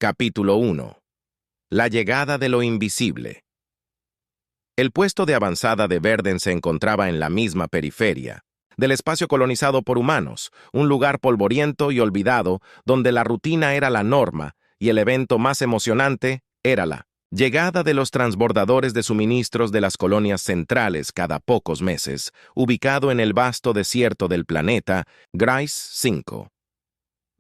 Capítulo 1. La llegada de lo invisible. El puesto de avanzada de Verden se encontraba en la misma periferia del espacio colonizado por humanos, un lugar polvoriento y olvidado donde la rutina era la norma y el evento más emocionante era la llegada de los transbordadores de suministros de las colonias centrales cada pocos meses, ubicado en el vasto desierto del planeta Grais 5.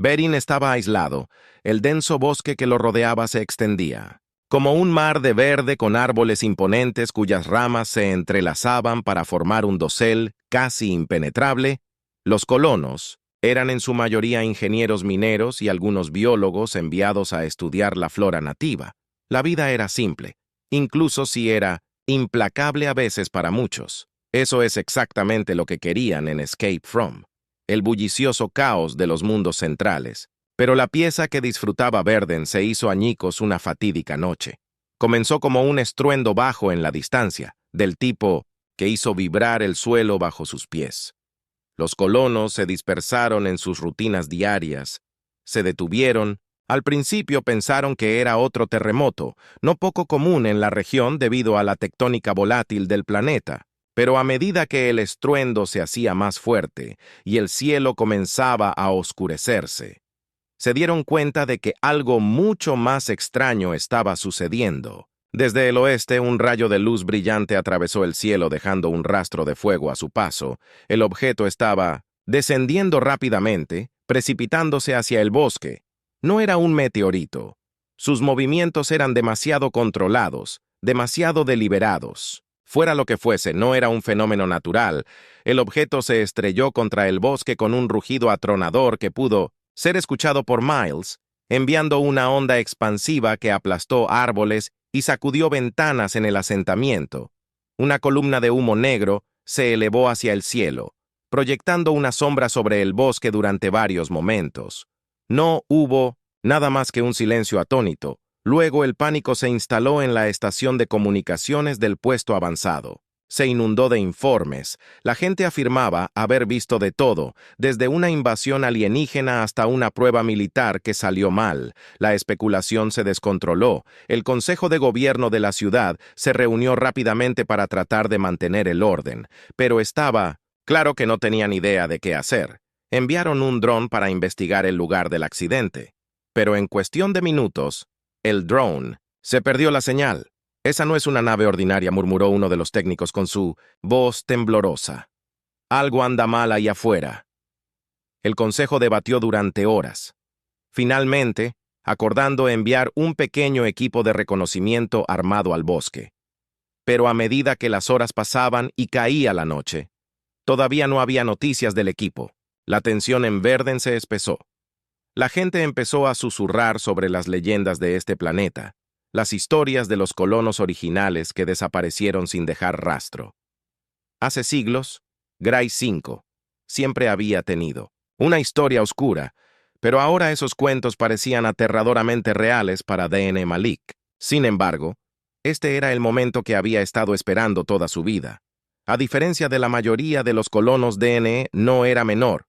Beren estaba aislado. El denso bosque que lo rodeaba se extendía como un mar de verde con árboles imponentes cuyas ramas se entrelazaban para formar un dosel casi impenetrable. Los colonos eran en su mayoría ingenieros mineros y algunos biólogos enviados a estudiar la flora nativa. La vida era simple, incluso si era implacable a veces para muchos. Eso es exactamente lo que querían en Escape From el bullicioso caos de los mundos centrales. Pero la pieza que disfrutaba Verden se hizo añicos una fatídica noche. Comenzó como un estruendo bajo en la distancia, del tipo que hizo vibrar el suelo bajo sus pies. Los colonos se dispersaron en sus rutinas diarias, se detuvieron. Al principio pensaron que era otro terremoto, no poco común en la región debido a la tectónica volátil del planeta. Pero a medida que el estruendo se hacía más fuerte y el cielo comenzaba a oscurecerse, se dieron cuenta de que algo mucho más extraño estaba sucediendo. Desde el oeste, un rayo de luz brillante atravesó el cielo dejando un rastro de fuego a su paso. El objeto estaba descendiendo rápidamente, precipitándose hacia el bosque. No era un meteorito. Sus movimientos eran demasiado controlados, demasiado deliberados. Fuera lo que fuese, no era un fenómeno natural. El objeto se estrelló contra el bosque con un rugido atronador que pudo ser escuchado por miles, enviando una onda expansiva que aplastó árboles y sacudió ventanas en el asentamiento. Una columna de humo negro se elevó hacia el cielo, proyectando una sombra sobre el bosque durante varios momentos. No hubo nada más que un silencio atónito. Luego el pánico se instaló en la estación de comunicaciones del puesto avanzado. Se inundó de informes. La gente afirmaba haber visto de todo, desde una invasión alienígena hasta una prueba militar que salió mal. La especulación se descontroló. El Consejo de Gobierno de la ciudad se reunió rápidamente para tratar de mantener el orden, pero estaba claro que no tenían idea de qué hacer. Enviaron un dron para investigar el lugar del accidente, pero en cuestión de minutos, el drone se perdió la señal. «Esa no es una nave ordinaria», murmuró uno de los técnicos con su voz temblorosa. «Algo anda mal ahí afuera». El consejo debatió durante horas. Finalmente, acordando enviar un pequeño equipo de reconocimiento armado al bosque. Pero a medida que las horas pasaban y caía la noche, todavía no había noticias del equipo. La tensión en Verden se espesó. La gente empezó a susurrar sobre las leyendas de este planeta, las historias de los colonos originales que desaparecieron sin dejar rastro. Hace siglos, Grais 5 siempre había tenido una historia oscura, pero ahora esos cuentos parecían aterradoramente reales para D.N. Malik. Sin embargo, este era el momento que había estado esperando toda su vida. A diferencia de la mayoría de los colonos, D.N. no era menor,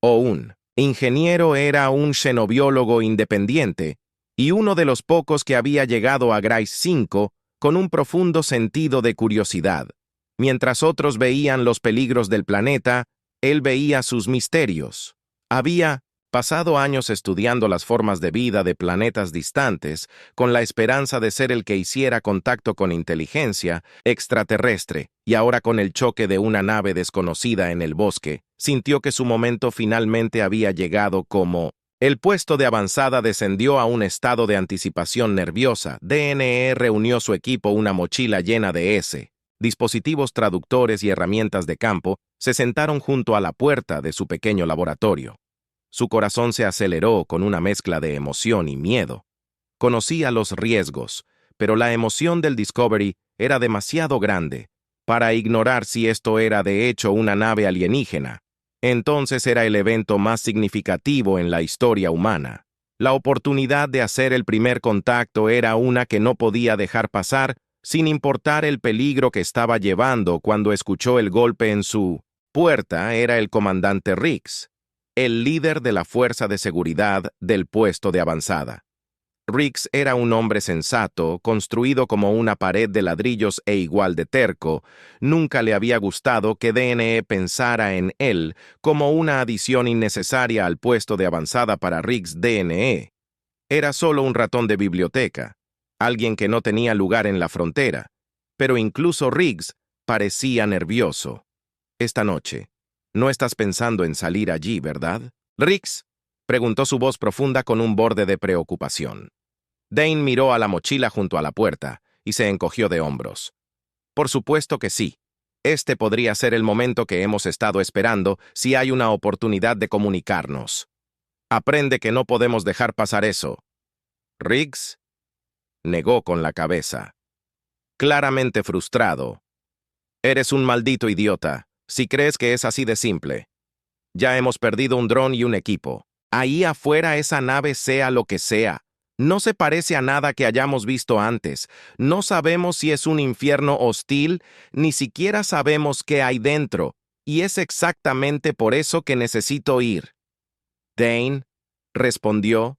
o un ingeniero, era un xenobiólogo independiente, y uno de los pocos que había llegado a Grais 5 con un profundo sentido de curiosidad. Mientras otros veían los peligros del planeta, él veía sus misterios. Había pasado años estudiando las formas de vida de planetas distantes, con la esperanza de ser el que hiciera contacto con inteligencia extraterrestre, y ahora con el choque de una nave desconocida en el bosque, sintió que su momento finalmente había llegado. Como el puesto de avanzada descendió a un estado de anticipación nerviosa, D.N.E. reunió su equipo, una mochila llena de dispositivos traductores y herramientas de campo, se sentaron junto a la puerta de su pequeño laboratorio. Su corazón se aceleró con una mezcla de emoción y miedo. Conocía los riesgos, pero la emoción del Discovery era demasiado grande para ignorar si esto era de hecho una nave alienígena. Entonces era el evento más significativo en la historia humana. La oportunidad de hacer el primer contacto era una que no podía dejar pasar, sin importar el peligro que estaba llevando. Cuando escuchó el golpe en su puerta, era el comandante Riggs, el líder de la fuerza de seguridad del puesto de avanzada. Riggs era un hombre sensato, construido como una pared de ladrillos e igual de terco. Nunca le había gustado que DNE pensara en él como una adición innecesaria al puesto de avanzada para Riggs DNE. Era solo un ratón de biblioteca, alguien que no tenía lugar en la frontera. Pero incluso Riggs parecía nervioso. Esta noche, no estás pensando en salir allí, ¿verdad? Riggs, preguntó su voz profunda con un borde de preocupación. Dane miró a la mochila junto a la puerta y se encogió de hombros. Por supuesto que sí. Este podría ser el momento que hemos estado esperando si hay una oportunidad de comunicarnos. Aprende que no podemos dejar pasar eso. Riggs negó con la cabeza. Claramente frustrado. Eres un maldito idiota, si crees que es así de simple. Ya hemos perdido un dron y un equipo. Ahí afuera esa nave sea lo que sea. No se parece a nada que hayamos visto antes. No sabemos si es un infierno hostil, ni siquiera sabemos qué hay dentro, y es exactamente por eso que necesito ir. Dane respondió,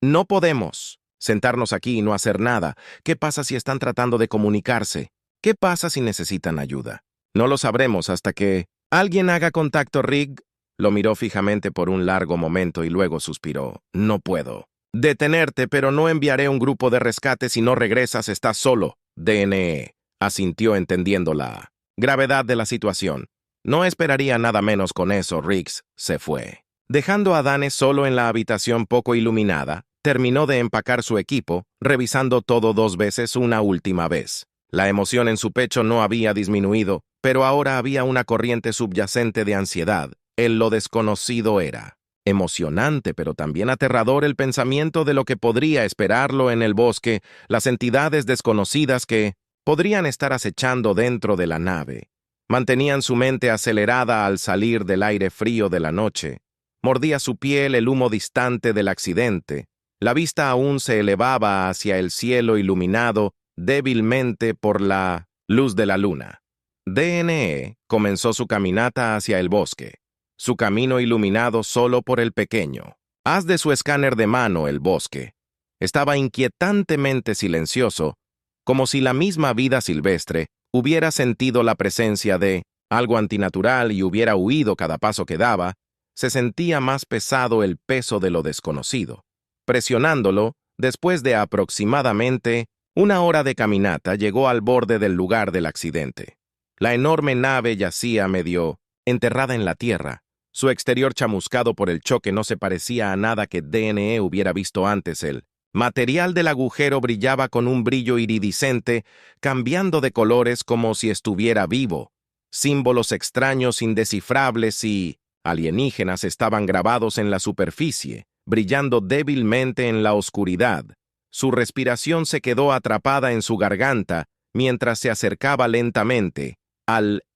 no podemos sentarnos aquí y no hacer nada. ¿Qué pasa si están tratando de comunicarse? ¿Qué pasa si necesitan ayuda? No lo sabremos hasta que alguien haga contacto. Riggs lo miró fijamente por un largo momento y luego suspiró. No puedo detenerte, pero no enviaré un grupo de rescate si no regresas. Estás solo. DNE asintió entendiendo la gravedad de la situación. No esperaría nada menos con eso. Riggs se fue. Dejando a Dane solo en la habitación poco iluminada, terminó de empacar su equipo, revisando todo 2 veces una última vez. La emoción en su pecho no había disminuido, pero ahora había una corriente subyacente de ansiedad. Lo desconocido era emocionante, pero también aterrador el pensamiento de lo que podría esperarlo en el bosque, las entidades desconocidas que podrían estar acechando dentro de la nave. Mantenían su mente acelerada al salir del aire frío de la noche. Mordía su piel el humo distante del accidente. La vista aún se elevaba hacia el cielo iluminado débilmente por la luz de la luna. DNE comenzó su caminata hacia el bosque, su camino iluminado solo por el pequeño haz de su escáner de mano. El bosque estaba inquietantemente silencioso, como si la misma vida silvestre hubiera sentido la presencia de algo antinatural y hubiera huido cada paso que daba. Se sentía más pesado el peso de lo desconocido. Presionándolo, después de aproximadamente 1 hora de caminata, llegó al borde del lugar del accidente. La enorme nave yacía medio enterrada en la tierra. Su exterior chamuscado por el choque no se parecía a nada que DNE hubiera visto antes. El material del agujero brillaba con un brillo iridiscente, cambiando de colores como si estuviera vivo. Símbolos extraños, indescifrables y alienígenas estaban grabados en la superficie, brillando débilmente en la oscuridad. Su respiración se quedó atrapada en su garganta mientras se acercaba lentamente.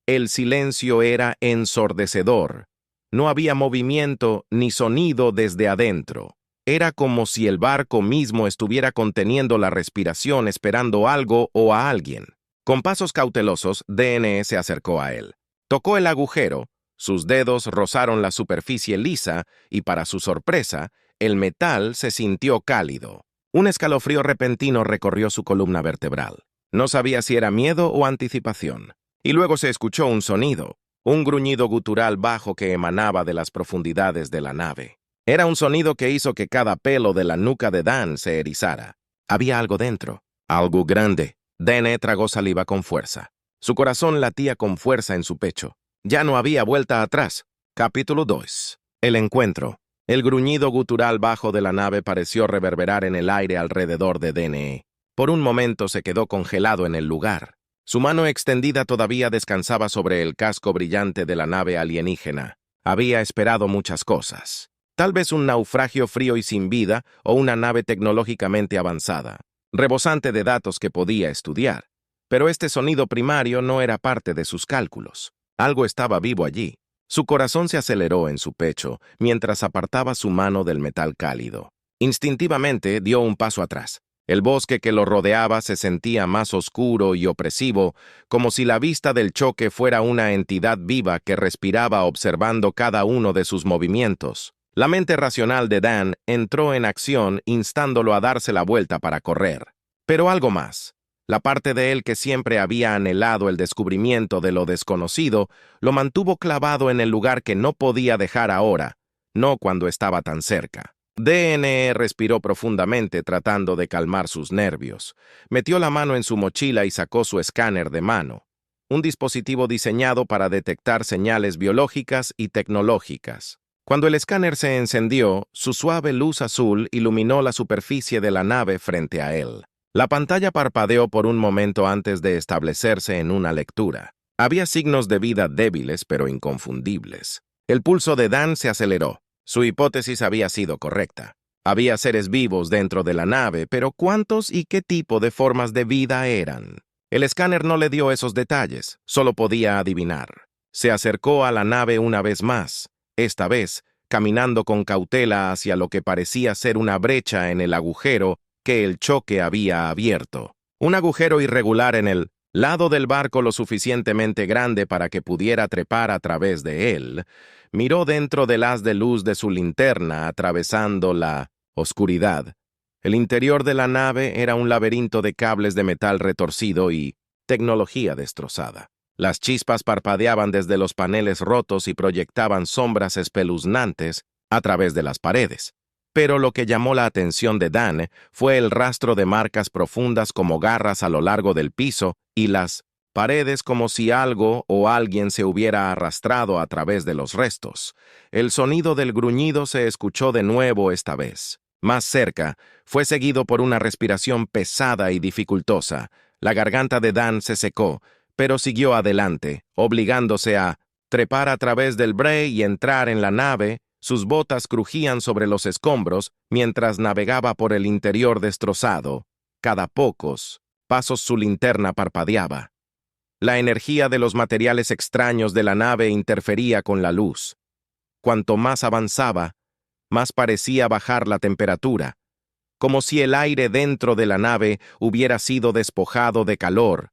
El silencio era ensordecedor. No había movimiento ni sonido desde adentro. Era como si el barco mismo estuviera conteniendo la respiración esperando algo o a alguien. Con pasos cautelosos, DNE se acercó a él. Tocó el agujero, sus dedos rozaron la superficie lisa y, para su sorpresa, el metal se sintió cálido. Un escalofrío repentino recorrió su columna vertebral. No sabía si era miedo o anticipación. Y luego se escuchó un sonido, un gruñido gutural bajo que emanaba de las profundidades de la nave. Era un sonido que hizo que cada pelo de la nuca de Dan se erizara. Había algo dentro, algo grande. Dane tragó saliva con fuerza. Su corazón latía con fuerza en su pecho. Ya no había vuelta atrás. Capítulo 2. El encuentro. El gruñido gutural bajo de la nave pareció reverberar en el aire alrededor de DNE. Por un momento se quedó congelado en el lugar. Su mano extendida todavía descansaba sobre el casco brillante de la nave alienígena. Había esperado muchas cosas. Tal vez un naufragio frío y sin vida o una nave tecnológicamente avanzada, rebosante de datos que podía estudiar. Pero este sonido primario no era parte de sus cálculos. Algo estaba vivo allí. Su corazón se aceleró en su pecho mientras apartaba su mano del metal cálido. Instintivamente dio un paso atrás. El bosque que lo rodeaba se sentía más oscuro y opresivo, como si la vista del choque fuera una entidad viva que respiraba observando cada uno de sus movimientos. La mente racional de Dan entró en acción instándolo a darse la vuelta para correr. Pero algo más. La parte de él que siempre había anhelado el descubrimiento de lo desconocido lo mantuvo clavado en el lugar que no podía dejar ahora, no cuando estaba tan cerca. DNE respiró profundamente tratando de calmar sus nervios. Metió la mano en su mochila y sacó su escáner de mano, un dispositivo diseñado para detectar señales biológicas y tecnológicas. Cuando el escáner se encendió, su suave luz azul iluminó la superficie de la nave frente a él. La pantalla parpadeó por un momento antes de establecerse en una lectura. Había signos de vida débiles pero inconfundibles. El pulso de Dan se aceleró. Su hipótesis había sido correcta. Había seres vivos dentro de la nave, pero ¿cuántos y qué tipo de formas de vida eran? El escáner no le dio esos detalles, solo podía adivinar. Se acercó a la nave una vez más, esta vez caminando con cautela hacia lo que parecía ser una brecha en el agujero que el choque había abierto. Un agujero irregular en el lado del barco lo suficientemente grande para que pudiera trepar a través de él. Miró dentro del haz de luz de su linterna, atravesando la oscuridad. El interior de la nave era un laberinto de cables de metal retorcido y tecnología destrozada. Las chispas parpadeaban desde los paneles rotos y proyectaban sombras espeluznantes a través de las paredes. Pero lo que llamó la atención de Dan fue el rastro de marcas profundas como garras a lo largo del piso y las paredes como si algo o alguien se hubiera arrastrado a través de los restos. El sonido del gruñido se escuchó de nuevo esta vez. Más cerca, fue seguido por una respiración pesada y dificultosa. La garganta de Dan se secó, pero siguió adelante, obligándose a trepar a través del bray y entrar en la nave. Sus botas crujían sobre los escombros mientras navegaba por el interior destrozado. Cada pocos pasos su linterna parpadeaba. La energía de los materiales extraños de la nave interfería con la luz. Cuanto más avanzaba, más parecía bajar la temperatura, como si el aire dentro de la nave hubiera sido despojado de calor.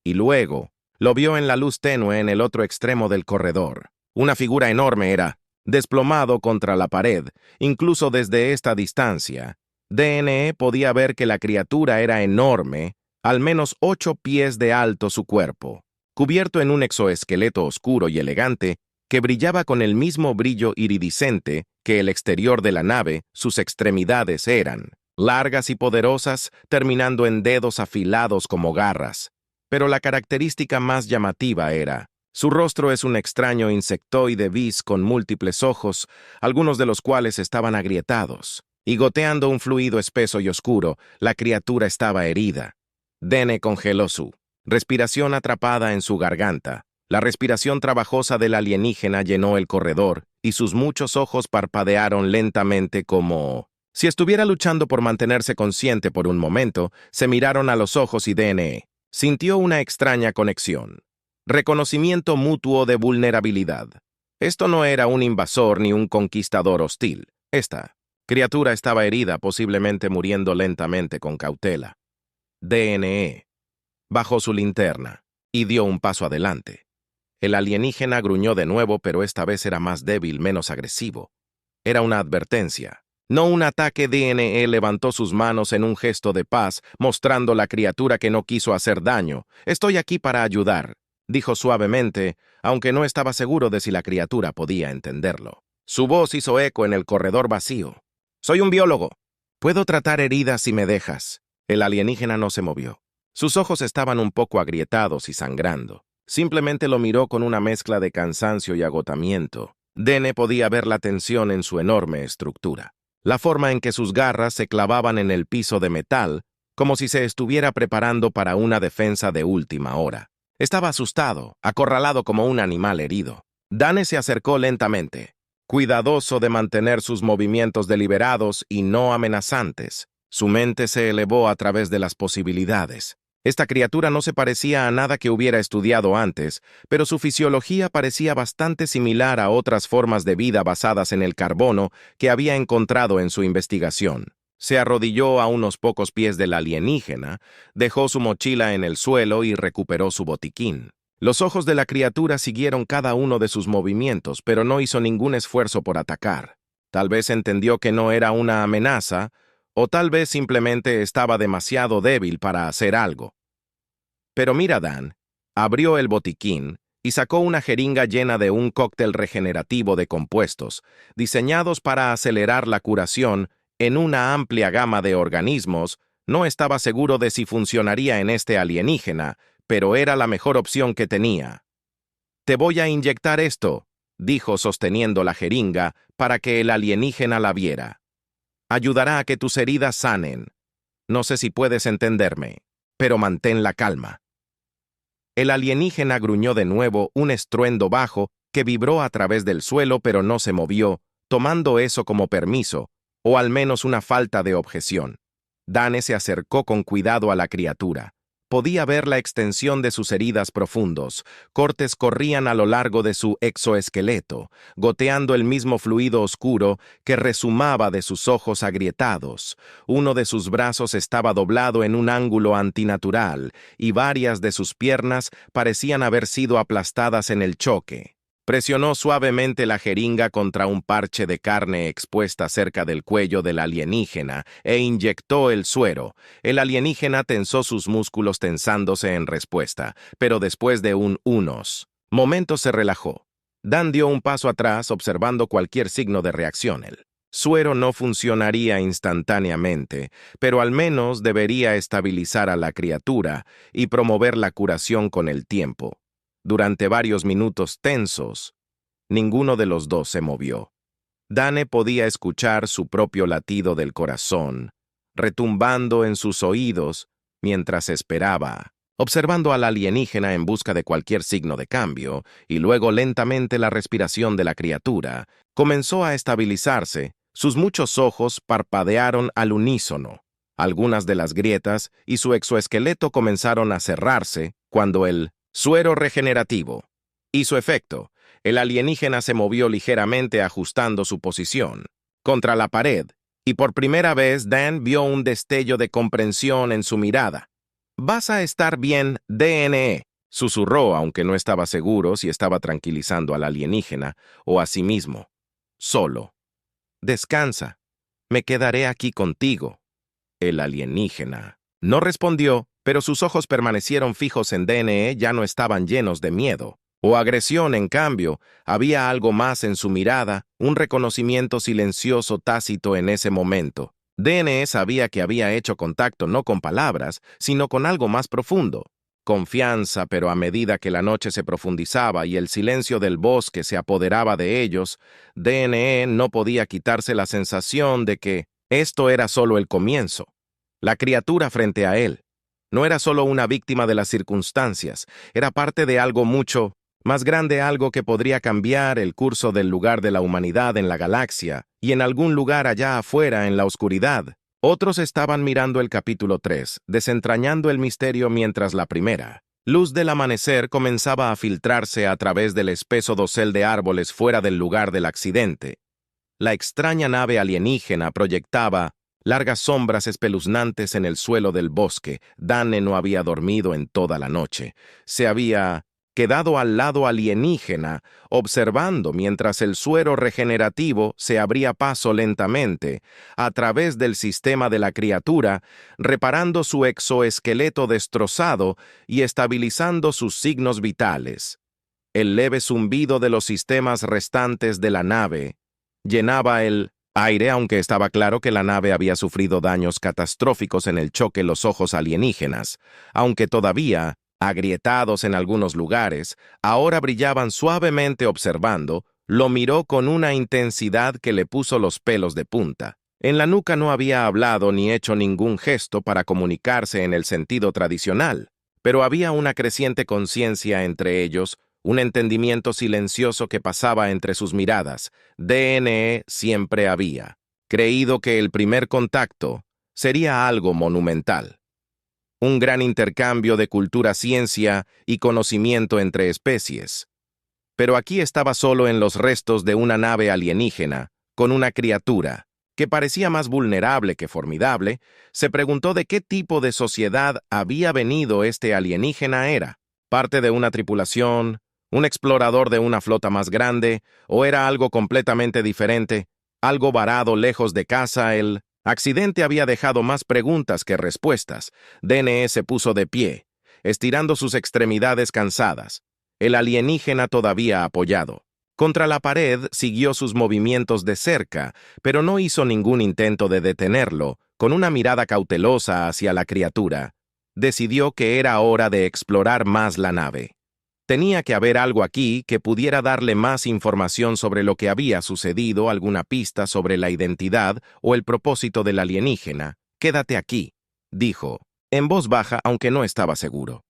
Y luego lo vio en la luz tenue en el otro extremo del corredor. Una figura enorme era desplomado contra la pared, incluso desde esta distancia. DNE podía ver que la criatura era enorme, al menos 8 pies de alto su cuerpo, cubierto en un exoesqueleto oscuro y elegante que brillaba con el mismo brillo iridiscente que el exterior de la nave. Sus extremidades eran largas y poderosas, terminando en dedos afilados como garras. Pero la característica más llamativa era: su rostro es un extraño insectoide bis con múltiples ojos, algunos de los cuales estaban agrietados, y goteando un fluido espeso y oscuro. La criatura estaba herida. Dene congeló su respiración atrapada en su garganta. La respiración trabajosa del alienígena llenó el corredor, y sus muchos ojos parpadearon lentamente como si estuviera luchando por mantenerse consciente por un momento. Se miraron a los ojos y DNE sintió una extraña conexión. Reconocimiento mutuo de vulnerabilidad. Esto no era un invasor ni un conquistador hostil. Esta criatura estaba herida, posiblemente muriendo lentamente con cautela. DNE bajó su linterna y dio un paso adelante. El alienígena gruñó de nuevo, pero esta vez era más débil, menos agresivo. Era una advertencia, no un ataque. DNE levantó sus manos en un gesto de paz, mostrando a la criatura que no quiso hacer daño. «Estoy aquí para ayudar», dijo suavemente, aunque no estaba seguro de si la criatura podía entenderlo. Su voz hizo eco en el corredor vacío. «Soy un biólogo. Puedo tratar heridas si me dejas». El alienígena no se movió. Sus ojos estaban un poco agrietados y sangrando. Simplemente lo miró con una mezcla de cansancio y agotamiento. Dene podía ver la tensión en su enorme estructura. La forma en que sus garras se clavaban en el piso de metal, como si se estuviera preparando para una defensa de última hora. Estaba asustado, acorralado como un animal herido. Dane se acercó lentamente, cuidadoso de mantener sus movimientos deliberados y no amenazantes. Su mente se elevó a través de las posibilidades. Esta criatura no se parecía a nada que hubiera estudiado antes, pero su fisiología parecía bastante similar a otras formas de vida basadas en el carbono que había encontrado en su investigación. Se arrodilló a unos pocos pies del alienígena, dejó su mochila en el suelo y recuperó su botiquín. Los ojos de la criatura siguieron cada uno de sus movimientos, pero no hizo ningún esfuerzo por atacar. Tal vez entendió que no era una amenaza, o tal vez simplemente estaba demasiado débil para hacer algo. Pero mira, Dan, abrió el botiquín y sacó una jeringa llena de un cóctel regenerativo de compuestos, diseñados para acelerar la curación en una amplia gama de organismos. No estaba seguro de si funcionaría en este alienígena, pero era la mejor opción que tenía. «Te voy a inyectar esto», dijo sosteniendo la jeringa para que el alienígena la viera. «Ayudará a que tus heridas sanen. No sé si puedes entenderme, pero mantén la calma». El alienígena gruñó de nuevo un estruendo bajo que vibró a través del suelo pero no se movió, tomando eso como permiso, o al menos una falta de objeción. Dane se acercó con cuidado a la criatura. Podía ver la extensión de sus heridas profundos. Cortes corrían a lo largo de su exoesqueleto, goteando el mismo fluido oscuro que rezumaba de sus ojos agrietados. Uno de sus brazos estaba doblado en un ángulo antinatural, y varias de sus piernas parecían haber sido aplastadas en el choque. Presionó suavemente la jeringa contra un parche de carne expuesta cerca del cuello del alienígena e inyectó el suero. El alienígena tensó sus músculos tensándose en respuesta, pero después de unos momentos se relajó. Dan dio un paso atrás observando cualquier signo de reacción. El suero no funcionaría instantáneamente, pero al menos debería estabilizar a la criatura y promover la curación con el tiempo. Durante varios minutos tensos, ninguno de los dos se movió. Dane podía escuchar su propio latido del corazón, retumbando en sus oídos mientras esperaba, observando al alienígena en busca de cualquier signo de cambio, y luego lentamente la respiración de la criatura comenzó a estabilizarse. Sus muchos ojos parpadearon al unísono. Algunas de las grietas y su exoesqueleto comenzaron a cerrarse cuando el suero regenerativo hizo efecto. El alienígena se movió ligeramente ajustando su posición contra la pared, y por primera vez Dan vio un destello de comprensión en su mirada. «Vas a estar bien, DNE», susurró, aunque no estaba seguro si estaba tranquilizando al alienígena o a sí mismo. «Solo. Descansa. Me quedaré aquí contigo». El alienígena no respondió, pero sus ojos permanecieron fijos en DNE. Ya no estaban llenos de miedo o agresión. En cambio, había algo más en su mirada, un reconocimiento silencioso tácito en ese momento. DNE sabía que había hecho contacto no con palabras, sino con algo más profundo. Confianza, pero a medida que la noche se profundizaba y el silencio del bosque se apoderaba de ellos, DNE no podía quitarse la sensación de que esto era solo el comienzo. La criatura frente a él no era solo una víctima de las circunstancias, era parte de algo mucho más grande, algo que podría cambiar el curso del lugar de la humanidad en la galaxia y en algún lugar allá afuera en la oscuridad. Otros estaban mirando el capítulo 3, desentrañando el misterio mientras la primera luz del amanecer comenzaba a filtrarse a través del espeso dosel de árboles fuera del lugar del accidente. La extraña nave alienígena proyectaba largas sombras espeluznantes en el suelo del bosque. Dane no había dormido en toda la noche. Se había quedado al lado alienígena, observando mientras el suero regenerativo se abría paso lentamente a través del sistema de la criatura, reparando su exoesqueleto destrozado y estabilizando sus signos vitales. El leve zumbido de los sistemas restantes de la nave llenaba el aire, aunque estaba claro que la nave había sufrido daños catastróficos en el choque. Los ojos alienígenas, aunque todavía agrietados en algunos lugares, ahora brillaban suavemente. Observando, lo miró con una intensidad que le puso los pelos de punta. En la nuca no había hablado ni hecho ningún gesto para comunicarse en el sentido tradicional, pero había una creciente conciencia entre ellos, un entendimiento silencioso que pasaba entre sus miradas. DNE siempre había creído que el primer contacto sería algo monumental. Un gran intercambio de cultura, ciencia y conocimiento entre especies. Pero aquí estaba solo en los restos de una nave alienígena, con una criatura que parecía más vulnerable que formidable. Se preguntó de qué tipo de sociedad había venido este alienígena. ¿Era parte de una tripulación, un explorador de una flota más grande, o era algo completamente diferente? algo varado lejos de casa. El accidente había dejado más preguntas que respuestas. DNE se puso de pie, estirando sus extremidades cansadas. El alienígena todavía apoyado contra la pared siguió sus movimientos de cerca, pero no hizo ningún intento de detenerlo. Con una mirada cautelosa hacia la criatura, decidió que era hora de explorar más la nave. Tenía que haber algo aquí que pudiera darle más información sobre lo que había sucedido, alguna pista sobre la identidad o el propósito del alienígena. «Quédate aquí», dijo, en voz baja, aunque no estaba seguro.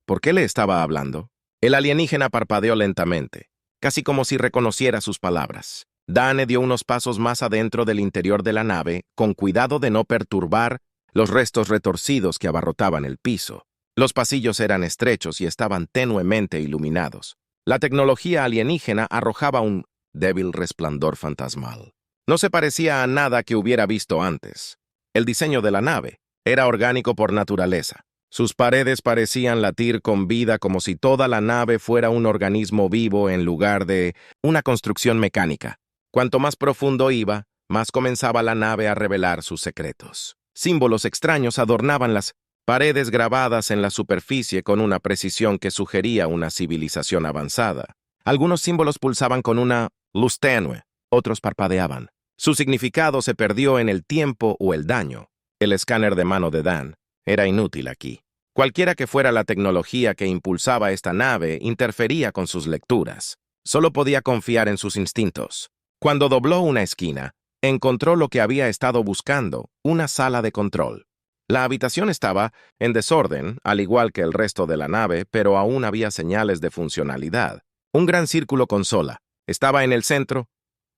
¿Por qué le estaba hablando? El alienígena parpadeó lentamente, casi como si reconociera sus palabras. Dane dio unos pasos más adentro del interior de la nave, con cuidado de no perturbar los restos retorcidos que abarrotaban el piso. Los pasillos eran estrechos y estaban tenuemente iluminados. La tecnología alienígena arrojaba un débil resplandor fantasmal. No se parecía a nada que hubiera visto antes. El diseño de la nave era orgánico por naturaleza. Sus paredes parecían latir con vida, como si toda la nave fuera un organismo vivo en lugar de una construcción mecánica. Cuanto más profundo iba, más comenzaba la nave a revelar sus secretos. Símbolos extraños adornaban las paredes grabadas en la superficie con una precisión que sugería una civilización avanzada. Algunos símbolos pulsaban con una luz tenue, otros parpadeaban. Su significado se perdió en el tiempo o el daño. El escáner de mano de Dan era inútil aquí. Cualquiera que fuera la tecnología que impulsaba esta nave interfería con sus lecturas. Solo podía confiar en sus instintos. Cuando dobló una esquina, encontró lo que había estado buscando, una sala de control. La habitación estaba en desorden, al igual que el resto de la nave, pero aún había señales de funcionalidad. Un gran círculo consola estaba en el centro.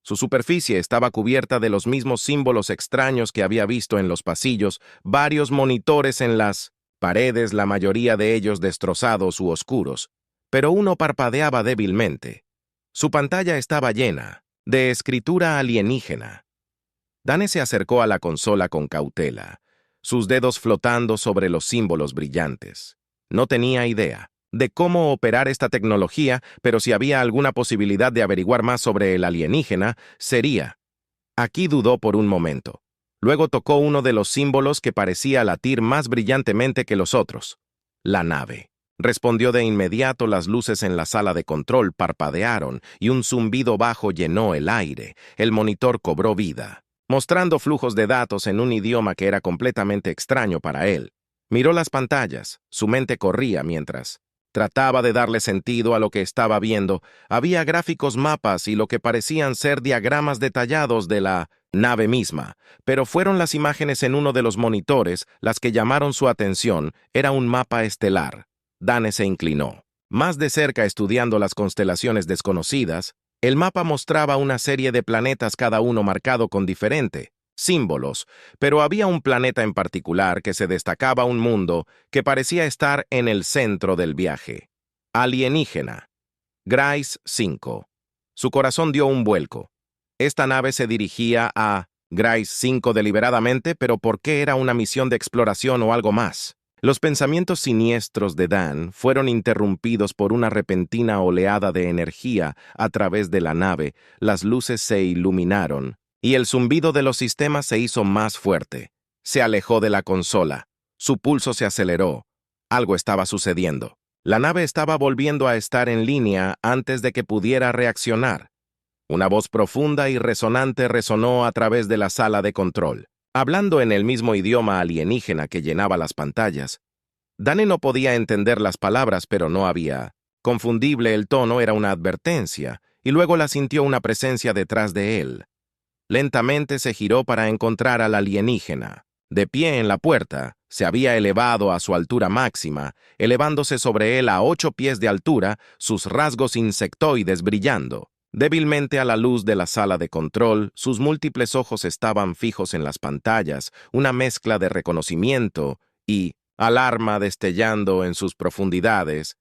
Su superficie estaba cubierta de los mismos símbolos extraños que había visto en los pasillos, varios monitores en las paredes, la mayoría de ellos destrozados u oscuros, pero uno parpadeaba débilmente. Su pantalla estaba llena de escritura alienígena. Dane se acercó a la consola con cautela, sus dedos flotando sobre los símbolos brillantes. No tenía idea de cómo operar esta tecnología, pero si había alguna posibilidad de averiguar más sobre el alienígena, sería. Aquí dudó por un momento. Luego tocó uno de los símbolos que parecía latir más brillantemente que los otros. La nave. Respondió de inmediato. Las luces en la sala de control parpadearon y un zumbido bajo llenó el aire. El monitor cobró vida, mostrando flujos de datos en un idioma que era completamente extraño para él. Miró las pantallas. Su mente corría mientras trataba de darle sentido a lo que estaba viendo. Había gráficos, mapas y lo que parecían ser diagramas detallados de la nave misma, pero fueron las imágenes en uno de los monitores las que llamaron su atención. Era un mapa estelar. Dane se inclinó más de cerca estudiando las constelaciones desconocidas. El mapa mostraba una serie de planetas, cada uno marcado con diferentes símbolos, pero había un planeta en particular que se destacaba, un mundo que parecía estar en el centro del viaje. Alienígena. Grace 5. Su corazón dio un vuelco. Esta nave se dirigía a Grace 5 deliberadamente, pero ¿por qué? ¿Era una misión de exploración o algo más? Los pensamientos siniestros de Dan fueron interrumpidos por una repentina oleada de energía a través de la nave. Las luces se iluminaron y el zumbido de los sistemas se hizo más fuerte. Se alejó de la consola. Su pulso se aceleró. Algo estaba sucediendo. La nave estaba volviendo a estar en línea antes de que pudiera reaccionar. Una voz profunda y resonante resonó a través de la sala de control, hablando en el mismo idioma alienígena que llenaba las pantallas. Dane no podía entender las palabras, pero no había confundible. El tono era una advertencia, y luego la sintió una presencia detrás de él. Lentamente se giró para encontrar al alienígena. De pie en la puerta, se había elevado a su altura máxima, elevándose sobre él a 8 pies de altura, sus rasgos insectoides brillando débilmente a la luz de la sala de control. Sus múltiples ojos estaban fijos en las pantallas, una mezcla de reconocimiento y alarma destellando en sus profundidades.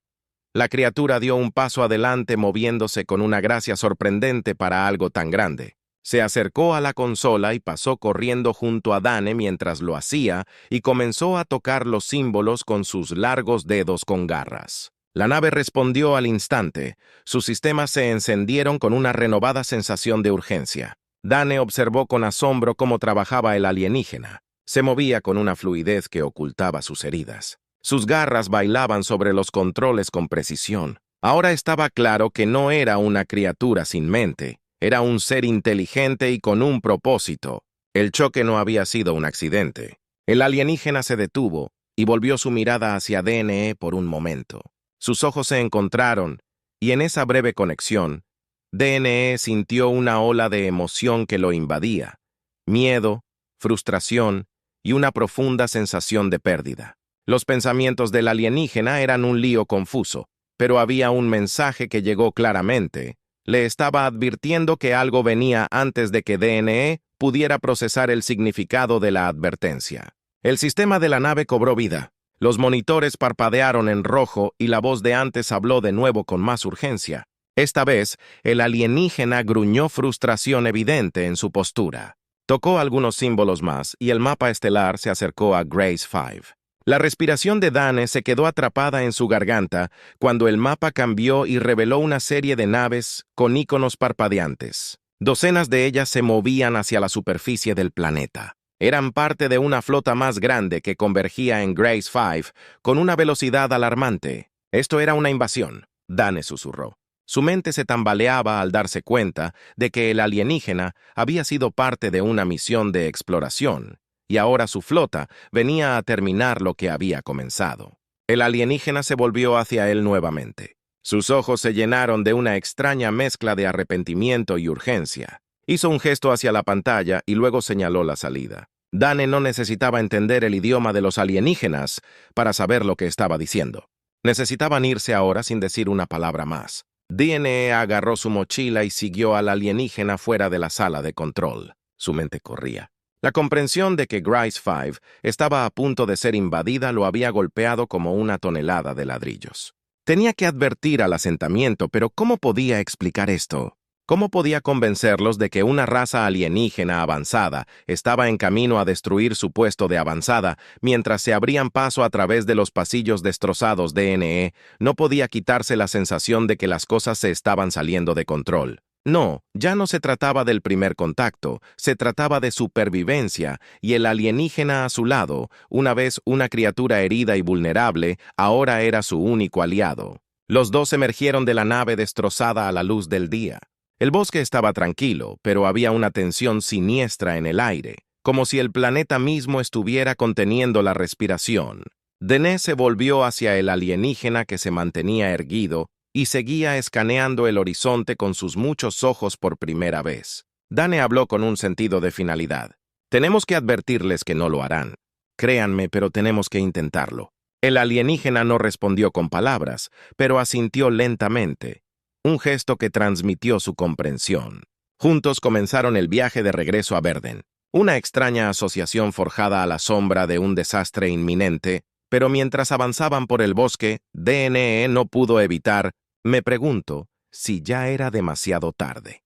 La criatura dio un paso adelante, moviéndose con una gracia sorprendente para algo tan grande. Se acercó a la consola y pasó corriendo junto a Dane mientras lo hacía y comenzó a tocar los símbolos con sus largos dedos con garras. La nave respondió al instante. Sus sistemas se encendieron con una renovada sensación de urgencia. Dane observó con asombro cómo trabajaba el alienígena. Se movía con una fluidez que ocultaba sus heridas. Sus garras bailaban sobre los controles con precisión. Ahora estaba claro que no era una criatura sin mente. Era un ser inteligente y con un propósito. El choque no había sido un accidente. El alienígena se detuvo y volvió su mirada hacia DNE por un momento. Sus ojos se encontraron, y en esa breve conexión, DNE sintió una ola de emoción que lo invadía. Miedo, frustración y una profunda sensación de pérdida. Los pensamientos del alienígena eran un lío confuso, pero había un mensaje que llegó claramente. Le estaba advirtiendo que algo venía antes de que DNE pudiera procesar el significado de la advertencia. El sistema de la nave cobró vida. Los monitores parpadearon en rojo y la voz de antes habló de nuevo con más urgencia. Esta vez, el alienígena gruñó frustración evidente en su postura. Tocó algunos símbolos más y el mapa estelar se acercó a Grace 5. La respiración de Dane se quedó atrapada en su garganta cuando el mapa cambió y reveló una serie de naves con iconos parpadeantes. Docenas de ellas se movían hacia la superficie del planeta. Eran parte de una flota más grande que convergía en Grace 5 con una velocidad alarmante. Esto era una invasión, Dane susurró. Su mente se tambaleaba al darse cuenta de que el alienígena había sido parte de una misión de exploración, y ahora su flota venía a terminar lo que había comenzado. El alienígena se volvió hacia él nuevamente. Sus ojos se llenaron de una extraña mezcla de arrepentimiento y urgencia. Hizo un gesto hacia la pantalla y luego señaló la salida. Dane no necesitaba entender el idioma de los alienígenas para saber lo que estaba diciendo. Necesitaban irse ahora sin decir una palabra más. DNE agarró su mochila y siguió al alienígena fuera de la sala de control. Su mente corría. La comprensión de que Grace 5 estaba a punto de ser invadida lo había golpeado como una tonelada de ladrillos. Tenía que advertir al asentamiento, pero ¿cómo podía explicar esto? ¿Cómo podía convencerlos de que una raza alienígena avanzada estaba en camino a destruir su puesto de avanzada mientras se abrían paso a través de los pasillos destrozados de DNE? No podía quitarse la sensación de que las cosas se estaban saliendo de control. No, ya no se trataba del primer contacto, se trataba de supervivencia, y el alienígena a su lado, una vez una criatura herida y vulnerable, ahora era su único aliado. Los dos emergieron de la nave destrozada a la luz del día. El bosque estaba tranquilo, pero había una tensión siniestra en el aire, como si el planeta mismo estuviera conteniendo la respiración. Dane se volvió hacia el alienígena que se mantenía erguido y seguía escaneando el horizonte con sus muchos ojos por primera vez. Dane habló con un sentido de finalidad. Tenemos que advertirles que no lo harán. Créanme, pero tenemos que intentarlo. El alienígena no respondió con palabras, pero asintió lentamente. Un gesto que transmitió su comprensión. Juntos comenzaron el viaje de regreso a Verden, una extraña asociación forjada a la sombra de un desastre inminente, pero mientras avanzaban por el bosque, DNE no pudo evitar, me pregunto, si ya era demasiado tarde.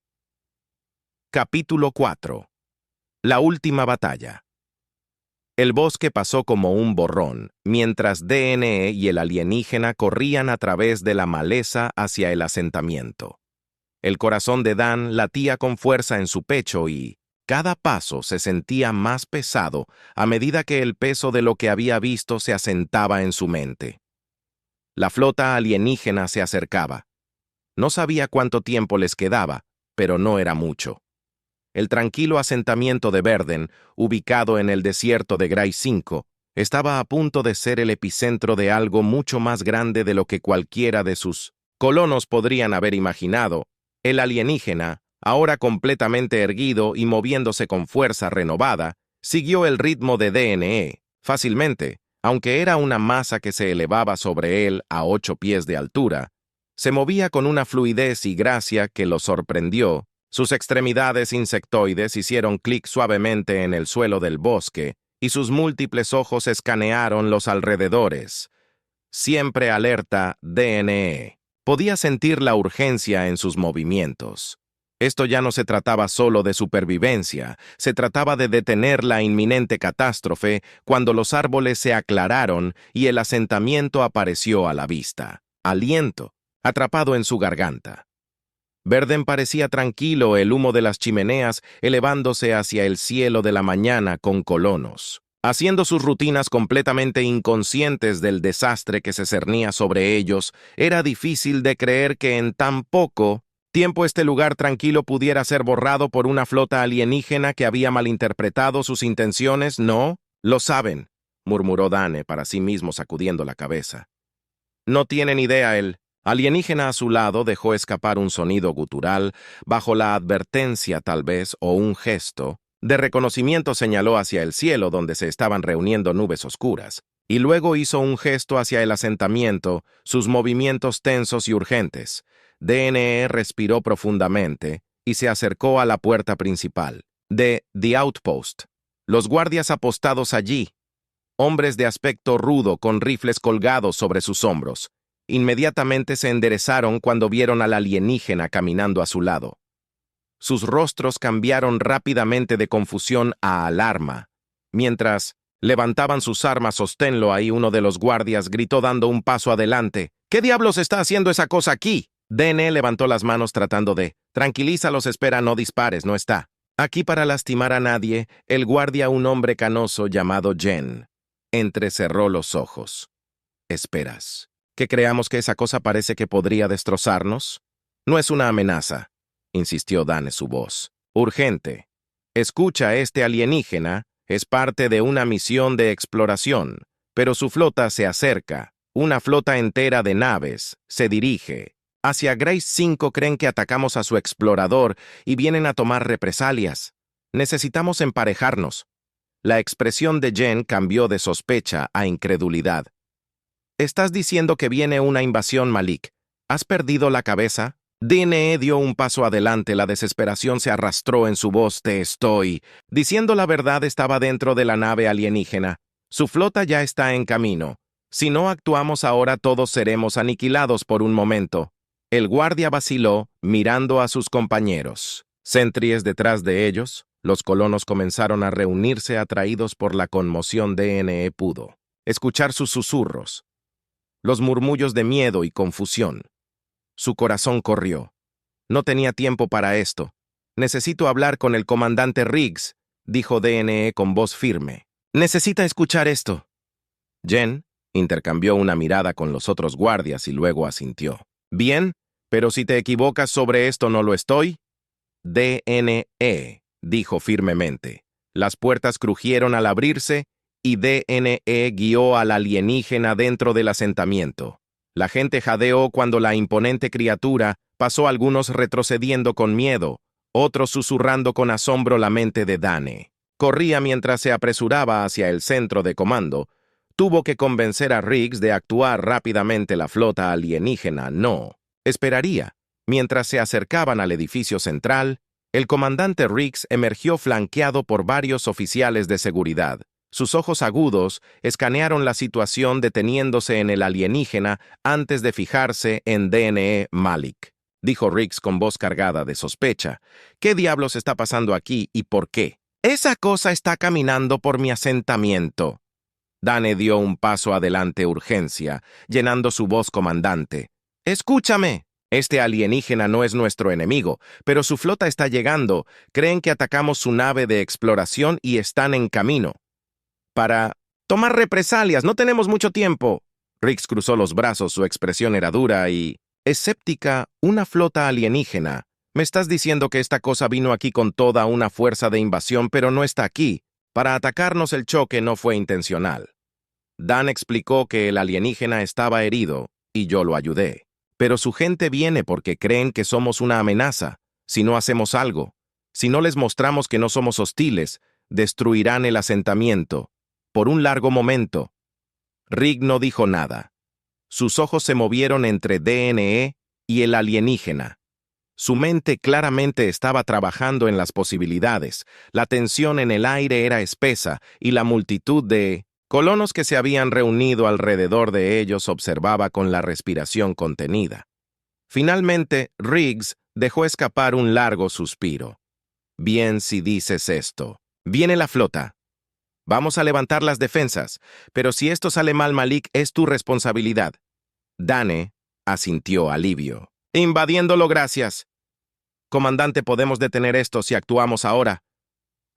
Capítulo 4. La última batalla. El bosque pasó como un borrón, mientras DNE y el alienígena corrían a través de la maleza hacia el asentamiento. El corazón de Dan latía con fuerza en su pecho y cada paso se sentía más pesado a medida que el peso de lo que había visto se asentaba en su mente. La flota alienígena se acercaba. No sabía cuánto tiempo les quedaba, pero no era mucho. El tranquilo asentamiento de Verden, ubicado en el desierto de Grace 5, estaba a punto de ser el epicentro de algo mucho más grande de lo que cualquiera de sus colonos podrían haber imaginado. El alienígena, ahora completamente erguido y moviéndose con fuerza renovada, siguió el ritmo de DNE, fácilmente, aunque era una masa que se elevaba sobre él a 8 pies de altura. Se movía con una fluidez y gracia que lo sorprendió. Sus extremidades insectoides hicieron clic suavemente en el suelo del bosque y sus múltiples ojos escanearon los alrededores. Siempre alerta, DNE. Podía sentir la urgencia en sus movimientos. Esto ya no se trataba solo de supervivencia, se trataba de detener la inminente catástrofe cuando los árboles se aclararon y el asentamiento apareció a la vista. Aliento, atrapado en su garganta. Verden parecía tranquilo, el humo de las chimeneas elevándose hacia el cielo de la mañana con colonos, haciendo sus rutinas completamente inconscientes del desastre que se cernía sobre ellos. Era difícil de creer que en tan poco tiempo este lugar tranquilo pudiera ser borrado por una flota alienígena que había malinterpretado sus intenciones. No, lo saben, murmuró Dane para sí mismo sacudiendo la cabeza. No tienen idea. El alienígena a su lado dejó escapar un sonido gutural, bajo la advertencia tal vez, o un gesto, de reconocimiento señaló hacia el cielo donde se estaban reuniendo nubes oscuras, y luego hizo un gesto hacia el asentamiento, sus movimientos tensos y urgentes. DNE respiró profundamente y se acercó a la puerta principal de The Outpost. Los guardias apostados allí, hombres de aspecto rudo con rifles colgados sobre sus hombros, inmediatamente se enderezaron cuando vieron al alienígena caminando a su lado. Sus rostros cambiaron rápidamente de confusión a alarma. Mientras levantaban sus armas, sosténlo ahí, uno de los guardias gritó dando un paso adelante. ¿Qué diablos está haciendo esa cosa aquí? DN levantó las manos tratando de tranquilízalos, espera, no dispares, no está aquí para lastimar a nadie. El guardia, un hombre canoso llamado Jen, entrecerró los ojos. ¿Esperas que creamos que esa cosa parece que podría destrozarnos? No es una amenaza, insistió Dane, su voz urgente. Escucha, este alienígena es parte de una misión de exploración, pero su flota se acerca. Una flota entera de naves se dirige hacia Grace 5. Creen que atacamos a su explorador y vienen a tomar represalias. Necesitamos emparejarnos. La expresión de Jen cambió de sospecha a incredulidad. ¿Estás diciendo que viene una invasión, Malik? ¿Has perdido la cabeza? DNE dio un paso adelante, la desesperación se arrastró en su voz. Te estoy diciendo la verdad, estaba dentro de la nave alienígena. Su flota ya está en camino. Si no actuamos ahora, todos seremos aniquilados por un momento. El guardia vaciló, mirando a sus compañeros. Sentries detrás de ellos. Los colonos comenzaron a reunirse, atraídos por la conmoción. DNE pudo escuchar sus susurros, los murmullos de miedo y confusión. Su corazón corrió. No tenía tiempo para esto. Necesito hablar con el comandante Riggs, dijo DNE con voz firme. Necesita escuchar esto. Jen intercambió una mirada con los otros guardias y luego asintió. Bien, pero si te equivocas sobre esto, ¿no lo estoy? DNE, dijo firmemente. Las puertas crujieron al abrirse y DNE guió al alienígena dentro del asentamiento. La gente jadeó cuando la imponente criatura pasó, algunos retrocediendo con miedo, otros susurrando con asombro. La mente de Dane corría mientras se apresuraba hacia el centro de comando. Tuvo que convencer a Riggs de actuar rápidamente. La flota alienígena no esperaría. Mientras se acercaban al edificio central, el comandante Riggs emergió flanqueado por varios oficiales de seguridad. Sus ojos agudos escanearon la situación, deteniéndose en el alienígena antes de fijarse en DNE. Malik, dijo Riggs con voz cargada de sospecha. ¿Qué diablos está pasando aquí y por qué? Esa cosa está caminando por mi asentamiento. Dane dio un paso adelante, urgencia, llenando su voz. Comandante, escúchame. Este alienígena no es nuestro enemigo, pero su flota está llegando. Creen que atacamos su nave de exploración y están en camino para tomar represalias. No tenemos mucho tiempo. Riggs cruzó los brazos, su expresión era dura y escéptica. Una flota alienígena. Me estás diciendo que esta cosa vino aquí con toda una fuerza de invasión, pero no está aquí para atacarnos. El choque no fue intencional. Dan explicó que el alienígena estaba herido y yo lo ayudé. Pero su gente viene porque creen que somos una amenaza. Si no hacemos algo, si no les mostramos que no somos hostiles, destruirán el asentamiento. Por un largo momento, Riggs no dijo nada. Sus ojos se movieron entre DNE y el alienígena. Su mente claramente estaba trabajando en las posibilidades. La tensión en el aire era espesa y la multitud de colonos que se habían reunido alrededor de ellos observaba con la respiración contenida. Finalmente, Riggs dejó escapar un largo suspiro. Bien, si dices esto. Viene la flota. Vamos a levantar las defensas, pero si esto sale mal, Malik, es tu responsabilidad. Dane asintió alivio. Invadiéndolo, gracias. Comandante, podemos detener esto si actuamos ahora.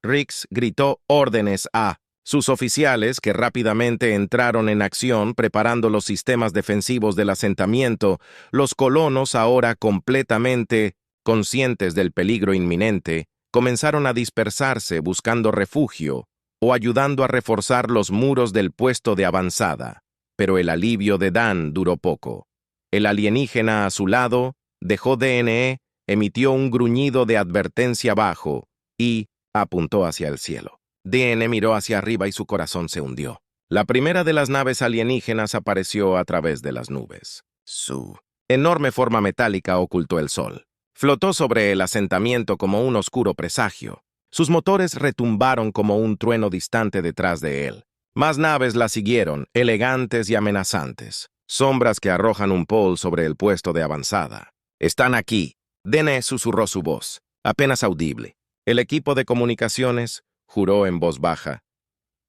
Riggs gritó órdenes a sus oficiales, que rápidamente entraron en acción preparando los sistemas defensivos del asentamiento. Los colonos, ahora completamente conscientes del peligro inminente, comenzaron a dispersarse buscando refugio o ayudando a reforzar los muros del puesto de avanzada. Pero el alivio de Dan duró poco. El alienígena a su lado dejó DNE, emitió un gruñido de advertencia bajo y apuntó hacia el cielo. DNE miró hacia arriba y su corazón se hundió. La primera de las naves alienígenas apareció a través de las nubes. Su enorme forma metálica ocultó el sol. Flotó sobre el asentamiento como un oscuro presagio. Sus motores retumbaron como un trueno distante detrás de él. Más naves la siguieron, elegantes y amenazantes. Sombras que arrojan un pol sobre el puesto de avanzada. «Están aquí», DNE susurró su voz, apenas audible. El equipo de comunicaciones juró en voz baja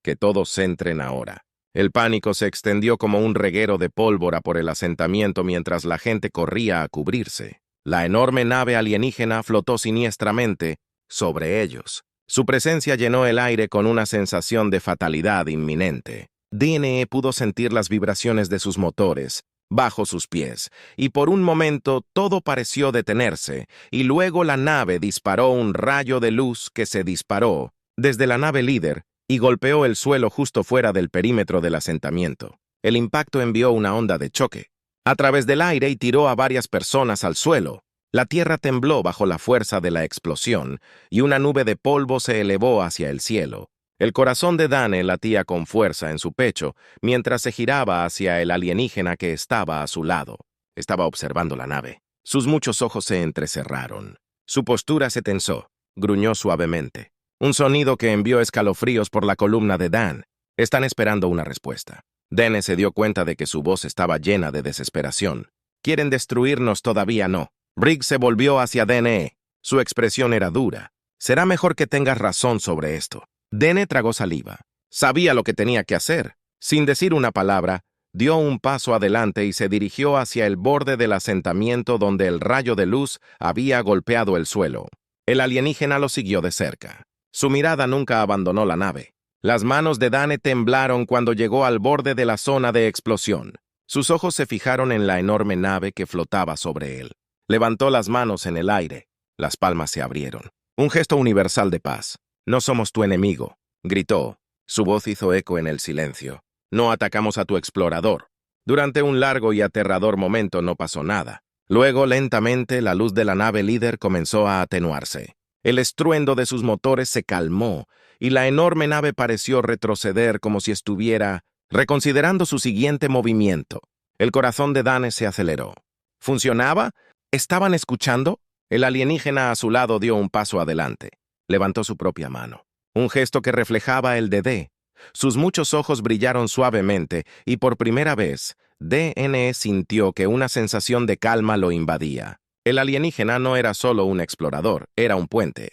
que todos entren ahora. El pánico se extendió como un reguero de pólvora por el asentamiento mientras la gente corría a cubrirse. La enorme nave alienígena flotó siniestramente sobre ellos. Su presencia llenó el aire con una sensación de fatalidad inminente. DNE pudo sentir las vibraciones de sus motores bajo sus pies, y por un momento todo pareció detenerse, y luego la nave disparó un rayo de luz que se disparó desde la nave líder y golpeó el suelo justo fuera del perímetro del asentamiento. El impacto envió una onda de choque a través del aire y tiró a varias personas al suelo. La tierra tembló bajo la fuerza de la explosión, y una nube de polvo se elevó hacia el cielo. El corazón de Dane latía con fuerza en su pecho mientras se giraba hacia el alienígena que estaba a su lado. Estaba observando la nave. Sus muchos ojos se entrecerraron. Su postura se tensó. Gruñó suavemente. Un sonido que envió escalofríos por la columna de Dan. Están esperando una respuesta. Dane se dio cuenta de que su voz estaba llena de desesperación. «¿Quieren destruirnos? Todavía no». Riggs se volvió hacia DNE. Su expresión era dura. «Será mejor que tengas razón sobre esto». DNE tragó saliva. Sabía lo que tenía que hacer. Sin decir una palabra, dio un paso adelante y se dirigió hacia el borde del asentamiento donde el rayo de luz había golpeado el suelo. El alienígena lo siguió de cerca. Su mirada nunca abandonó la nave. Las manos de Dane temblaron cuando llegó al borde de la zona de explosión. Sus ojos se fijaron en la enorme nave que flotaba sobre él. Levantó las manos en el aire. Las palmas se abrieron. Un gesto universal de paz. «No somos tu enemigo», gritó. Su voz hizo eco en el silencio. «No atacamos a tu explorador». Durante un largo y aterrador momento no pasó nada. Luego, lentamente, la luz de la nave líder comenzó a atenuarse. El estruendo de sus motores se calmó, y la enorme nave pareció retroceder como si estuviera reconsiderando su siguiente movimiento. El corazón de Dane se aceleró. ¿Funcionaba? ¿Estaban escuchando? El alienígena a su lado dio un paso adelante. Levantó su propia mano. Un gesto que reflejaba el de D. Sus muchos ojos brillaron suavemente y por primera vez, DNE sintió que una sensación de calma lo invadía. El alienígena no era solo un explorador, era un puente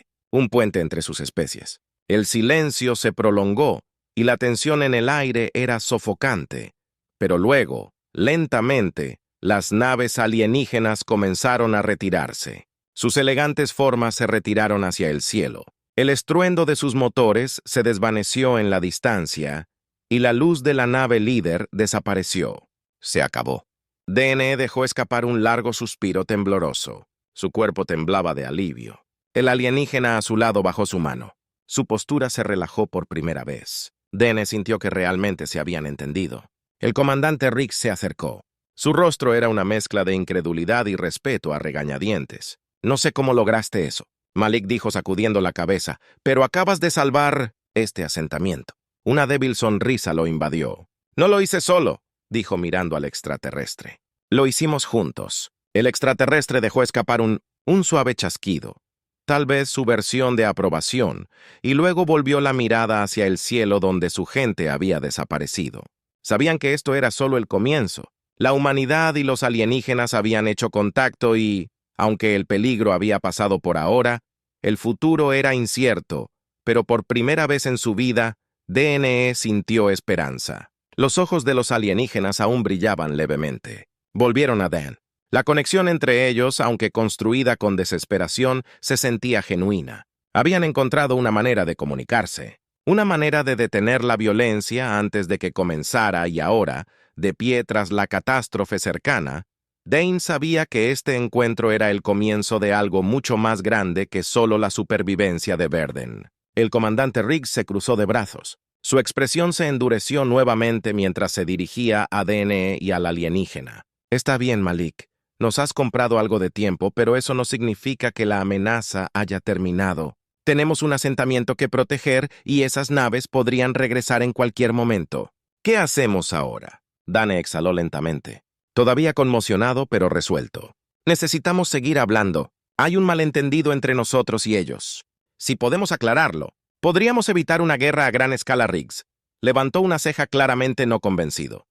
entre sus especies. El silencio se prolongó y la tensión en el aire era sofocante. Pero luego, lentamente, las naves alienígenas comenzaron a retirarse. Sus elegantes formas se retiraron hacia el cielo. El estruendo de sus motores se desvaneció en la distancia y la luz de la nave líder desapareció. Se acabó. DNE dejó escapar un largo suspiro tembloroso. Su cuerpo temblaba de alivio. El alienígena a su lado bajó su mano. Su postura se relajó por primera vez. DNE sintió que realmente se habían entendido. El comandante Riggs se acercó. Su rostro era una mezcla de incredulidad y respeto a regañadientes. «No sé cómo lograste eso», Malik dijo sacudiendo la cabeza, «pero acabas de salvar este asentamiento». Una débil sonrisa lo invadió. «No lo hice solo», dijo mirando al extraterrestre. «Lo hicimos juntos». El extraterrestre dejó escapar un suave chasquido, tal vez su versión de aprobación, y luego volvió la mirada hacia el cielo donde su gente había desaparecido. Sabían que esto era solo el comienzo. La humanidad y los alienígenas habían hecho contacto y, aunque el peligro había pasado por ahora, el futuro era incierto, pero por primera vez en su vida, DNE sintió esperanza. Los ojos de los alienígenas aún brillaban levemente. Volvieron a Dan. La conexión entre ellos, aunque construida con desesperación, se sentía genuina. Habían encontrado una manera de comunicarse, una manera de detener la violencia antes de que comenzara y ahora, de pie tras la catástrofe cercana, Dane sabía que este encuentro era el comienzo de algo mucho más grande que solo la supervivencia de Verden. El comandante Riggs se cruzó de brazos. Su expresión se endureció nuevamente mientras se dirigía a DNE y al alienígena. «Está bien, Malik. Nos has comprado algo de tiempo, pero eso no significa que la amenaza haya terminado. Tenemos un asentamiento que proteger y esas naves podrían regresar en cualquier momento. ¿Qué hacemos ahora?» Dane exhaló lentamente, todavía conmocionado pero resuelto. «Necesitamos seguir hablando. Hay un malentendido entre nosotros y ellos. Si podemos aclararlo, podríamos evitar una guerra a gran escala, Riggs». Levantó una ceja claramente no convencido.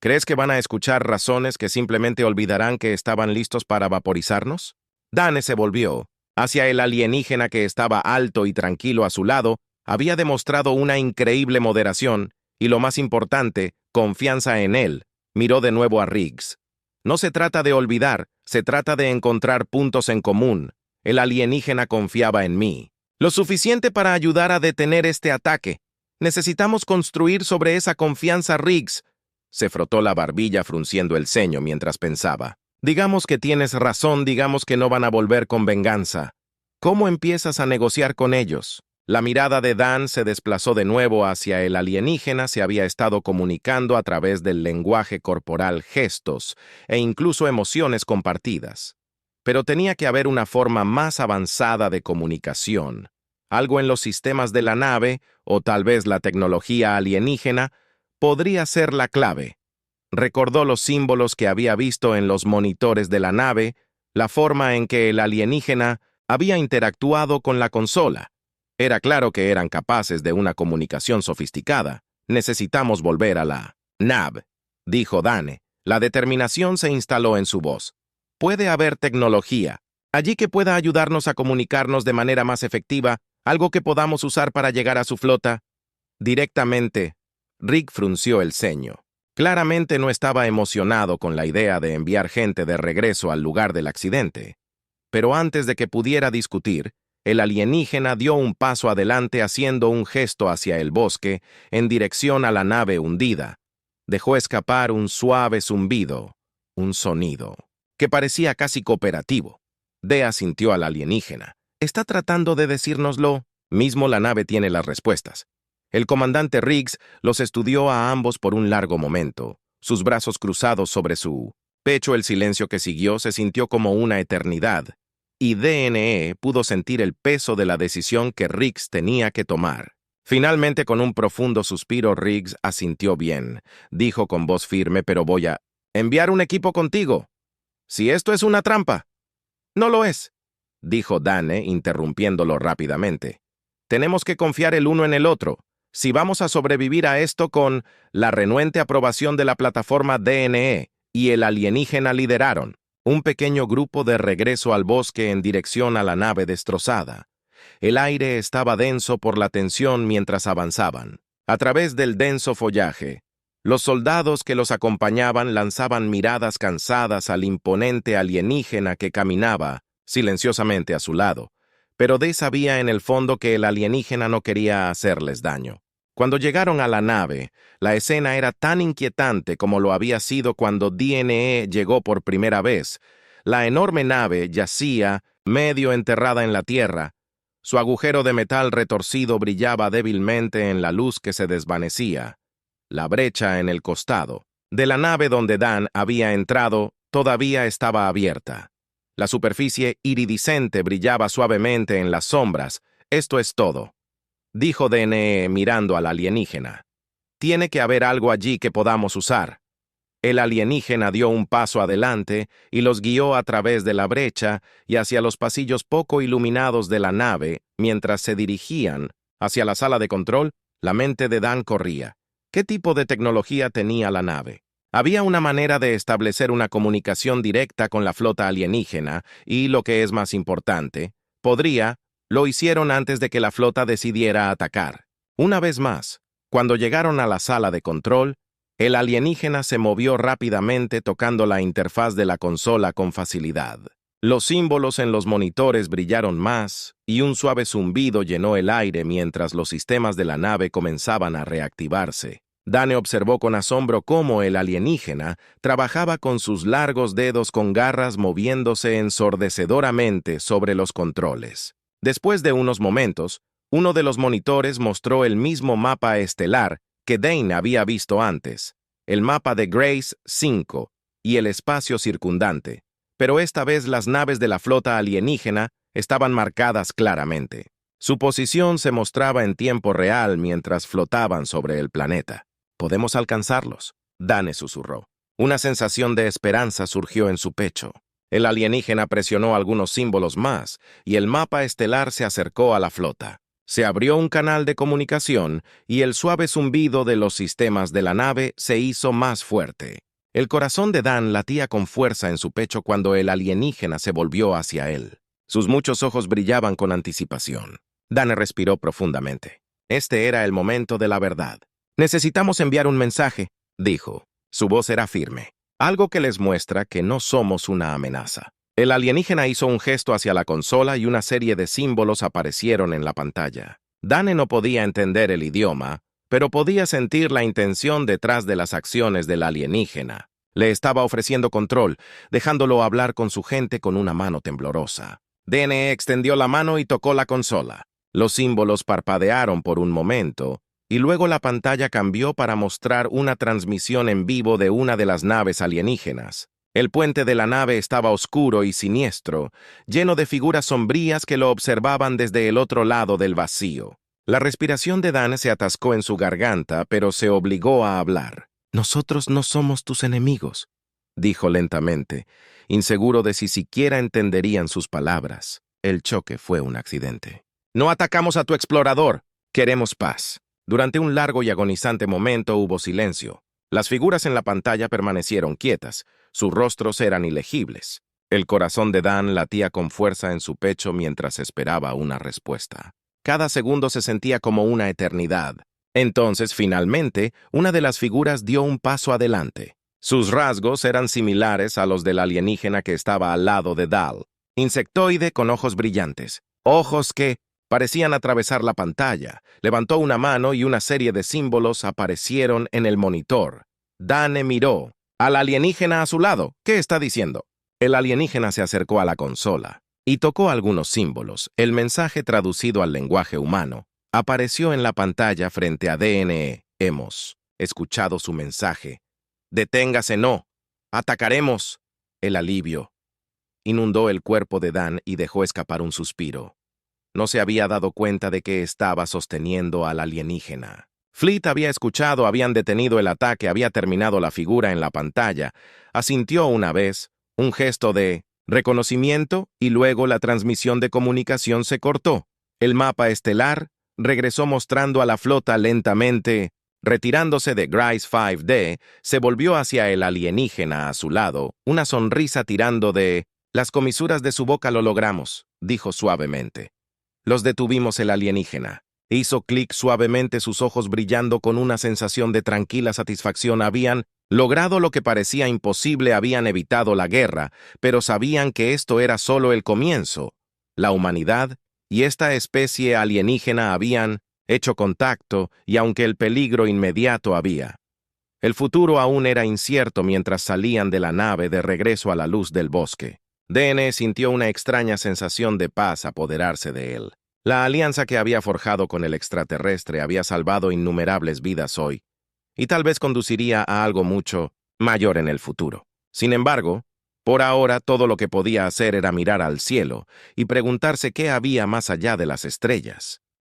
¿Crees que van a escuchar razones que simplemente olvidarán que estaban listos para vaporizarnos? Dane se volvió hacia el alienígena que estaba alto y tranquilo a su lado. Había demostrado una increíble moderación y, lo más importante, confianza en él. Miró de nuevo a Riggs. «No se trata de olvidar, se trata de encontrar puntos en común. El alienígena confiaba en mí. Lo suficiente para ayudar a detener este ataque. Necesitamos construir sobre esa confianza, Riggs». Se frotó la barbilla frunciendo el ceño mientras pensaba. «Digamos que tienes razón, digamos que no van a volver con venganza. ¿Cómo empiezas a negociar con ellos?» La mirada de Dan se desplazó de nuevo hacia el alienígena. Se había estado comunicando a través del lenguaje corporal, gestos e incluso emociones compartidas. Pero tenía que haber una forma más avanzada de comunicación. Algo en los sistemas de la nave, o tal vez la tecnología alienígena, podría ser la clave. Recordó los símbolos que había visto en los monitores de la nave, la forma en que el alienígena había interactuado con la consola. Era claro que eran capaces de una comunicación sofisticada. «Necesitamos volver a la NAV», dijo Dane. La determinación se instaló en su voz. «Puede haber tecnología allí que pueda ayudarnos a comunicarnos de manera más efectiva, algo que podamos usar para llegar a su flota directamente». Rick frunció el ceño. Claramente no estaba emocionado con la idea de enviar gente de regreso al lugar del accidente. Pero antes de que pudiera discutir, el alienígena dio un paso adelante haciendo un gesto hacia el bosque en dirección a la nave hundida. Dejó escapar un suave zumbido, un sonido, que parecía casi cooperativo. Dea sintió al alienígena. «¿Está tratando de decírnoslo?» Mismo la nave tiene las respuestas. El comandante Riggs los estudió a ambos por un largo momento, sus brazos cruzados sobre su pecho. El silencio que siguió se sintió como una eternidad, y DNE pudo sentir el peso de la decisión que Riggs tenía que tomar. Finalmente, con un profundo suspiro, Riggs asintió bien. Dijo con voz firme: «Pero voy a enviar un equipo contigo. Si esto es una trampa». «No lo es», dijo Dane, interrumpiéndolo rápidamente. «Tenemos que confiar el uno en el otro. Si vamos a sobrevivir a esto con la renuente aprobación de la plataforma DNE y el alienígena lideraron un pequeño grupo de regreso al bosque en dirección a la nave destrozada. El aire estaba denso por la tensión mientras avanzaban. A través del denso follaje, los soldados que los acompañaban lanzaban miradas cansadas al imponente alienígena que caminaba silenciosamente a su lado. Pero Dee sabía en el fondo que el alienígena no quería hacerles daño. Cuando llegaron a la nave, la escena era tan inquietante como lo había sido cuando DNE llegó por primera vez. La enorme nave yacía medio enterrada en la tierra. Su agujero de metal retorcido brillaba débilmente en la luz que se desvanecía. La brecha en el costado de la nave donde Dan había entrado todavía estaba abierta. La superficie iridiscente brillaba suavemente en las sombras. «Esto es todo», dijo DNE mirando al alienígena. «Tiene que haber algo allí que podamos usar». El alienígena dio un paso adelante y los guió a través de la brecha y hacia los pasillos poco iluminados de la nave. Mientras se dirigían hacia la sala de control, la mente de Dan corría. ¿Qué tipo de tecnología tenía la nave? Había una manera de establecer una comunicación directa con la flota alienígena y, lo que es más importante, lo hicieron antes de que la flota decidiera atacar. Una vez más, cuando llegaron a la sala de control, El alienígena se movió rápidamente tocando la interfaz de la consola con facilidad. Los símbolos en los monitores brillaron más y un suave zumbido llenó el aire mientras los sistemas de la nave comenzaban a reactivarse. Dane observó con asombro cómo el alienígena trabajaba con sus largos dedos con garras moviéndose ensordecedoramente sobre los controles. Después de unos momentos, uno de los monitores mostró el mismo mapa estelar que Dane había visto antes, el mapa de Grace 5 y el espacio circundante, pero esta vez las naves de la flota alienígena estaban marcadas claramente. Su posición se mostraba en tiempo real mientras flotaban sobre el planeta. «Podemos alcanzarlos», Dane susurró. Una sensación de esperanza surgió en su pecho. El alienígena presionó algunos símbolos más y el mapa estelar se acercó a la flota. Se abrió un canal de comunicación y el suave zumbido de los sistemas de la nave se hizo más fuerte. El corazón de Dan latía con fuerza en su pecho cuando el alienígena se volvió hacia él. Sus muchos ojos brillaban con anticipación. Dan respiró profundamente. Este era el momento de la verdad. «Necesitamos enviar un mensaje», dijo. Su voz era firme, algo que les muestra que no somos una amenaza. El alienígena hizo un gesto hacia la consola y una serie de símbolos aparecieron en la pantalla. Dane no podía entender el idioma, pero podía sentir la intención detrás de las acciones del alienígena. Le estaba ofreciendo control, dejándolo hablar con su gente con una mano temblorosa. Dane extendió la mano y tocó la consola. Los símbolos parpadearon por un momento, y luego la pantalla cambió para mostrar una transmisión en vivo de una de las naves alienígenas. El puente de la nave estaba oscuro y siniestro, lleno de figuras sombrías que lo observaban desde el otro lado del vacío. La respiración de Dan se atascó en su garganta, pero se obligó a hablar. «Nosotros no somos tus enemigos», dijo lentamente, inseguro de si siquiera entenderían sus palabras. El choque fue un accidente. «No atacamos a tu explorador. Queremos paz». Durante un largo y agonizante momento hubo silencio. Las figuras en la pantalla permanecieron quietas. Sus rostros eran ilegibles. El corazón de Dan latía con fuerza en su pecho mientras esperaba una respuesta. Cada segundo se sentía como una eternidad. Entonces, finalmente, una de las figuras dio un paso adelante. Sus rasgos eran similares a los del alienígena que estaba al lado de Dal. Insectoide con ojos brillantes. Ojos que parecían atravesar la pantalla. Levantó una mano y una serie de símbolos aparecieron en el monitor. Dane miró. «Al alienígena a su lado. ¿Qué está diciendo?» El alienígena se acercó a la consola y tocó algunos símbolos. El mensaje traducido al lenguaje humano apareció en la pantalla frente a DNE. «Hemos escuchado su mensaje. Deténgase, no. Atacaremos». El alivio inundó el cuerpo de Dan y dejó escapar un suspiro. No se había dado cuenta de que estaba sosteniendo al alienígena. Fleet había escuchado, habían detenido el ataque, había terminado la figura en la pantalla. Asintió una vez, un gesto de reconocimiento y luego la transmisión de comunicación se cortó. El mapa estelar regresó mostrando a la flota lentamente. Retirándose de Grace 5D, se volvió hacia el alienígena a su lado, una sonrisa tirando de «Las comisuras de su boca lo logramos», dijo suavemente. Los detuvimos. El alienígena hizo clic suavemente, sus ojos brillando con una sensación de tranquila satisfacción. Habían logrado lo que parecía imposible, habían evitado la guerra, pero sabían que esto era solo el comienzo. La humanidad y esta especie alienígena habían hecho contacto, y aunque el peligro inmediato había, el futuro aún era incierto mientras salían de la nave de regreso a la luz del bosque. DN sintió una extraña sensación de paz apoderarse de él. La alianza que había forjado con el extraterrestre había salvado innumerables vidas hoy, y tal vez conduciría a algo mucho mayor en el futuro. Sin embargo, por ahora todo lo que podía hacer era mirar al cielo y preguntarse qué había más allá de las estrellas.